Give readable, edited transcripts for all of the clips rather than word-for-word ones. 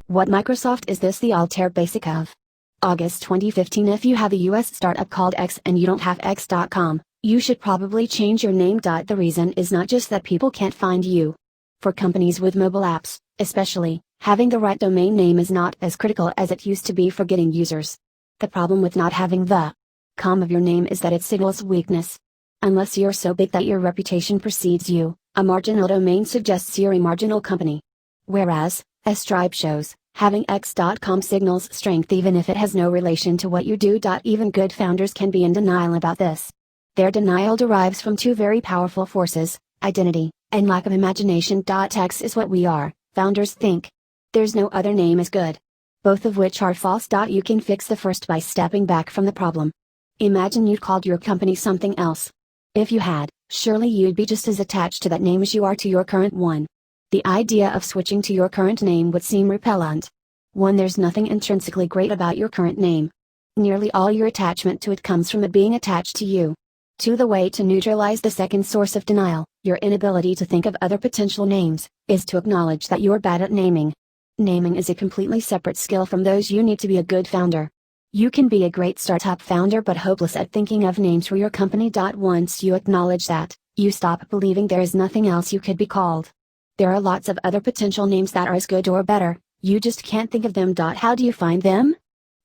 What Microsoft is this? The Altair basic of August 2015. If you have a US startup called X and you don't have X.com, you should probably change your name. The reason is not just that people can't find you. For companies with mobile apps, especially, having the right domain name is not as critical as it used to be for getting users. The problem with not having the com of your name is that it signals weakness. Unless you're so big that your reputation precedes you, a marginal domain suggests you're a marginal company. Whereas, as Stripe shows, having X.com signals strength even if it has no relation to what you do. Even good founders can be in denial about this. Their denial derives from two very powerful forces, identity, and lack of imagination. X is what we are, founders think. There's no other name as good. Both of which are false. You can fix the first by stepping back from the problem. Imagine you'd called your company something else. If you had, surely you'd be just as attached to that name as you are to your current one. The idea of switching to your current name would seem repellent. 1. There's nothing intrinsically great about your current name. Nearly all your attachment to it comes from it being attached to you. 2. The way to neutralize the second source of denial, your inability to think of other potential names, is to acknowledge that you're bad at naming. Naming is a completely separate skill from those you need to be a good founder. You can be a great startup founder but hopeless at thinking of names for your company. Once you acknowledge that, you stop believing there is nothing else you could be called. There are lots of other potential names that are as good or better, you just can't think of them. How do you find them?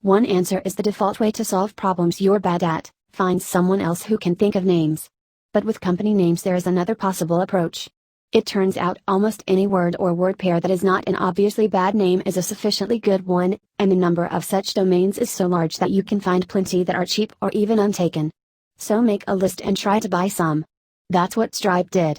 One answer is the default way to solve problems you're bad at: find someone else who can think of names. But with company names there is another possible approach. It turns out almost any word or word pair that is not an obviously bad name is a sufficiently good one, and the number of such domains is so large that you can find plenty that are cheap or even untaken. So make a list and try to buy some. That's what Stripe did.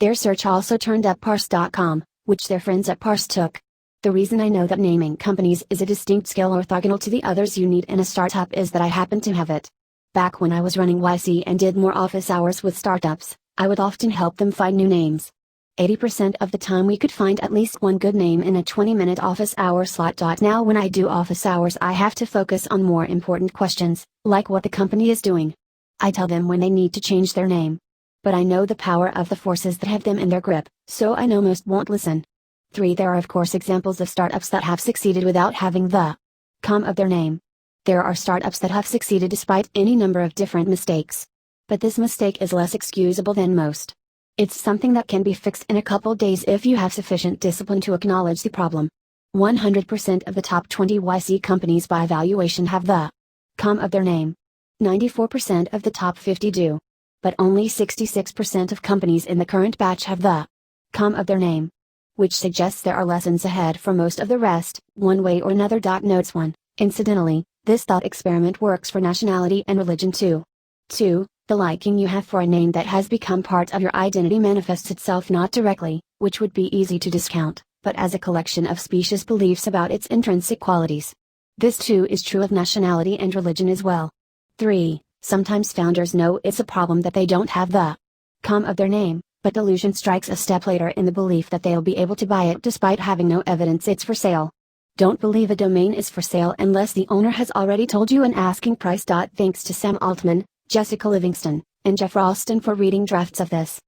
Their search also turned up parse.com, which their friends at Parse took. The reason I know that naming companies is a distinct skill orthogonal to the others you need in a startup is that I happen to have it. Back when I was running YC and did more office hours with startups, I would often help them find new names. 80% of the time we could find at least one good name in a 20-minute office hour slot. Now when I do office hours I have to focus on more important questions, like what the company is doing. I tell them when they need to change their name. But I know the power of the forces that have them in their grip, so I know most won't listen. 3. There are of course examples of startups that have succeeded without having the com of their name. There are startups that have succeeded despite any number of different mistakes. But this mistake is less excusable than most. It's something that can be fixed in a couple days if you have sufficient discipline to acknowledge the problem. 100% of the top 20 YC companies by valuation have the com of their name. 94% of the top 50 do. But only 66% of companies in the current batch have the com of their name. Which suggests there are lessons ahead for most of the rest, one way or another. Notes 1. Incidentally, this thought experiment works for nationality and religion too. 2. The liking you have for a name that has become part of your identity manifests itself not directly, which would be easy to discount, but as a collection of specious beliefs about its intrinsic qualities. This too is true of nationality and religion as well. 3. Sometimes founders know it's a problem that they don't have the com of their name, but delusion strikes a step later in the belief that they'll be able to buy it despite having no evidence it's for sale. Don't believe a domain is for sale unless the owner has already told you an asking price. Thanks to Sam Altman, Jessica Livingston, and Jeff Ralston for reading drafts of this.